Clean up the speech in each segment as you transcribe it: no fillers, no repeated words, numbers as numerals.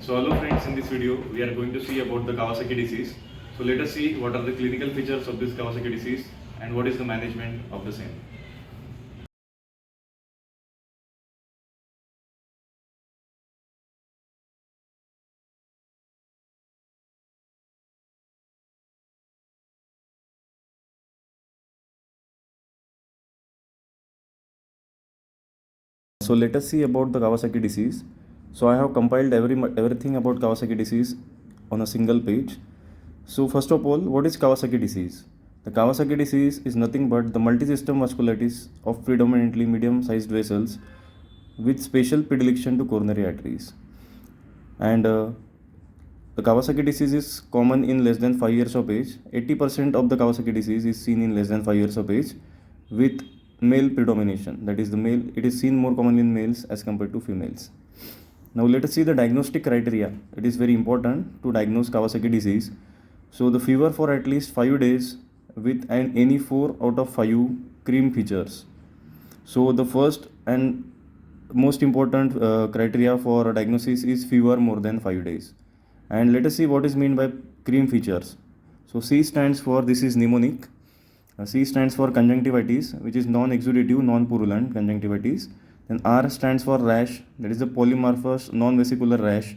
So hello friends, in this video we are going to see about the Kawasaki disease. So let us see what are the clinical features of this Kawasaki disease and what is the management of the same. So let us see about the Kawasaki disease. So I have compiled everything about Kawasaki disease on a single page. So first of all, what is Kawasaki disease? The Kawasaki disease is nothing but the multisystem vasculitis of predominantly medium-sized vessels with special predilection to coronary arteries. And the Kawasaki disease is common in less than 5 years of age. 80% of the Kawasaki disease is seen in less than 5 years of age with male predomination. That is, it is seen more commonly in males as compared to females. Now let us see the diagnostic criteria. It is very important to diagnose Kawasaki disease. So the fever for at least 5 days with any 4 out of 5 cream features. So the first and most important criteria for diagnosis is fever more than 5 days. And let us see what is meant by cream features. So C stands for, this is mnemonic. C stands for conjunctivitis, which is non-exudative, non-purulent conjunctivitis. Then R stands for rash, that is the polymorphous non-vesicular rash.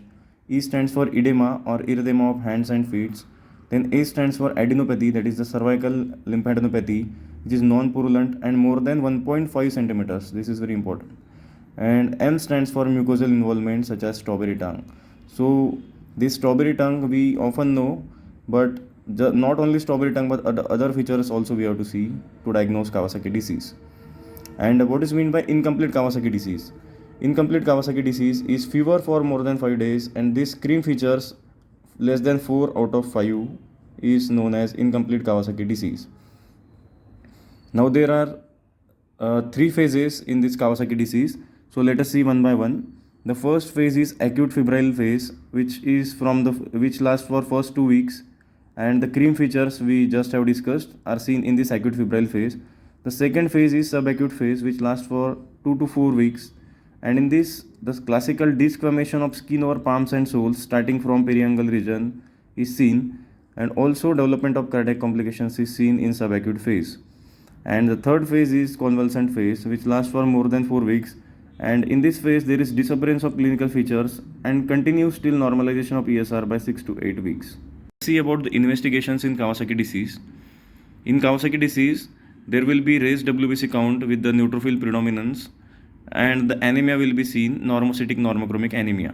E stands for edema or erythema of hands and feet. Then A stands for adenopathy, that is the cervical lymphadenopathy, which is non-purulent and more than 1.5 centimeters. This is very important. And M stands for mucosal involvement such as strawberry tongue. So this strawberry tongue we often know, but not only strawberry tongue but other features also we have to see to diagnose Kawasaki disease. And what is meant by incomplete Kawasaki disease? Incomplete Kawasaki disease is fever for more than 5 days and this cream features less than 4 out of 5 is known as incomplete Kawasaki disease. Now there are 3 phases in this Kawasaki disease. So let us see one by one. The first phase is acute febrile phase, which lasts for first 2 weeks, and the cream features we just have discussed are seen in this acute febrile phase. The second phase is subacute phase, which lasts for 2 to 4 weeks, and in this the classical desquamation of skin over palms and soles starting from periangle region is seen, and also development of cardiac complications is seen in subacute phase. And the third phase is convalescent phase, which lasts for more than 4 weeks, and in this phase there is disappearance of clinical features and continues till normalization of ESR by 6 to 8 weeks. See about the investigations in Kawasaki disease. In Kawasaki disease, there will be raised WBC count with the neutrophil predominance, and the anemia will be seen, normocytic normochromic anemia.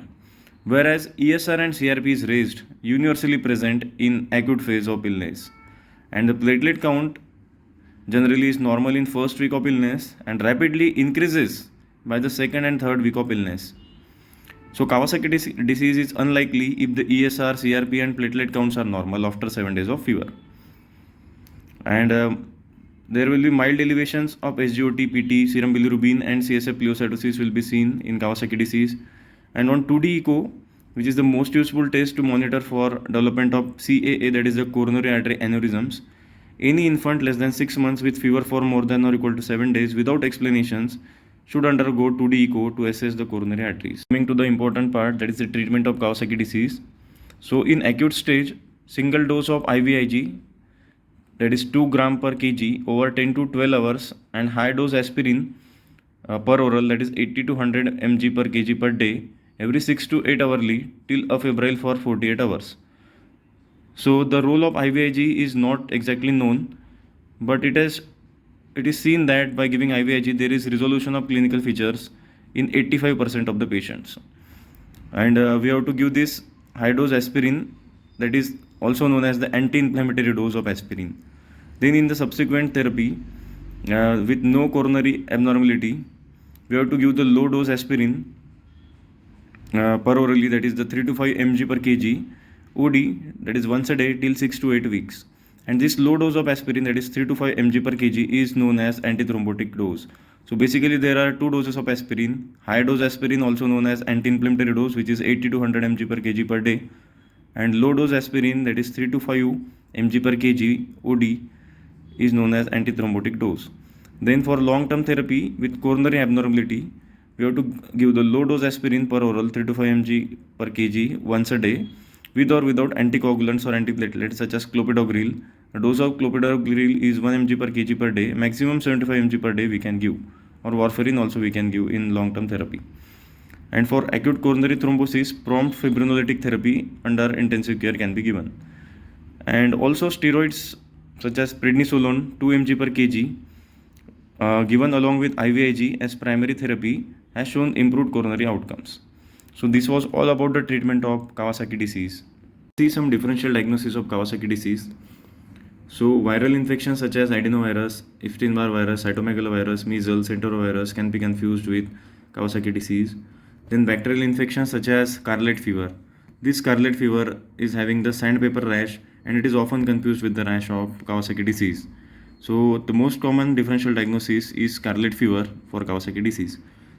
Whereas ESR and CRP is raised, universally present in acute phase of illness, and the platelet count generally is normal in first week of illness and rapidly increases by the second and third week of illness. So Kawasaki disease is unlikely if the ESR, CRP and platelet counts are normal after 7 days of fever. And there will be mild elevations of SGOT, PT, serum bilirubin and CSF pleocytosis will be seen in Kawasaki disease. And on 2D echo, which is the most useful test to monitor for development of CAA, that is the coronary artery aneurysms, any infant less than 6 months with fever for more than or equal to 7 days without explanations should undergo 2D echo to assess the coronary arteries. Coming to the important part, that is the treatment of Kawasaki disease. So in acute stage, single dose of IVIG, that is 2 gram per kg over 10 to 12 hours, and high dose aspirin per oral, that is 80 to 100 mg per kg per day, every 6 to 8 hourly till afebrile for 48 hours. So the role of IVIG is not exactly known, but it is seen that by giving IVIG there is resolution of clinical features in 85% of the patients. And we have to give this high dose aspirin, that is also known as the anti-inflammatory dose of aspirin. Then in the subsequent therapy with no coronary abnormality, we have to give the low dose aspirin per orally, that is the 3 to 5 mg per kg OD, that is once a day till 6 to 8 weeks. And this low dose of aspirin, that is 3 to 5 mg per kg, is known as antithrombotic dose. So basically there are 2 doses of aspirin. High dose aspirin, also known as anti-inflammatory dose, which is 80 to 100 mg per kg per day, and low dose aspirin, that is 3 to 5 mg per kg OD, is known as antithrombotic dose. Then for long term therapy with coronary abnormality, We have to give the low dose aspirin per oral 3 to 5 mg per kg once a day, with or without anticoagulants or antiplatelets such as clopidogrel. The dose of clopidogrel is 1 mg per kg per day, maximum 75 mg per day we can give, or warfarin also we can give in long term therapy. And for acute coronary thrombosis, prompt fibrinolytic therapy under intensive care can be given. And also steroids such as prednisolone 2 mg per kg given along with IVIG as primary therapy has shown improved coronary outcomes. So this was all about the treatment of Kawasaki disease. See some differential diagnosis of Kawasaki disease. So viral infections such as adenovirus, Epstein-Barr virus, cytomegalovirus, measles, enterovirus can be confused with Kawasaki disease. Then bacterial infections such as scarlet fever. This scarlet fever is having the sandpaper rash and it is often confused with the rash of Kawasaki disease. So the most common differential diagnosis is scarlet fever for Kawasaki disease.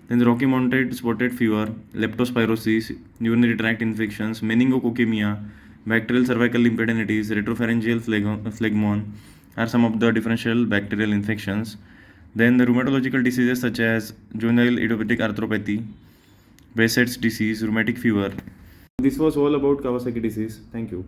Then the Rocky Mountain spotted fever, leptospirosis, urinary tract infections, meningococcemia, bacterial cervical lymphadenitis, retropharyngeal phlegmon are some of the differential bacterial infections. Then the rheumatological diseases such as juvenile idiopathic arthropathy, Behçet's disease, rheumatic fever. This was all about Kawasaki disease. Thank you.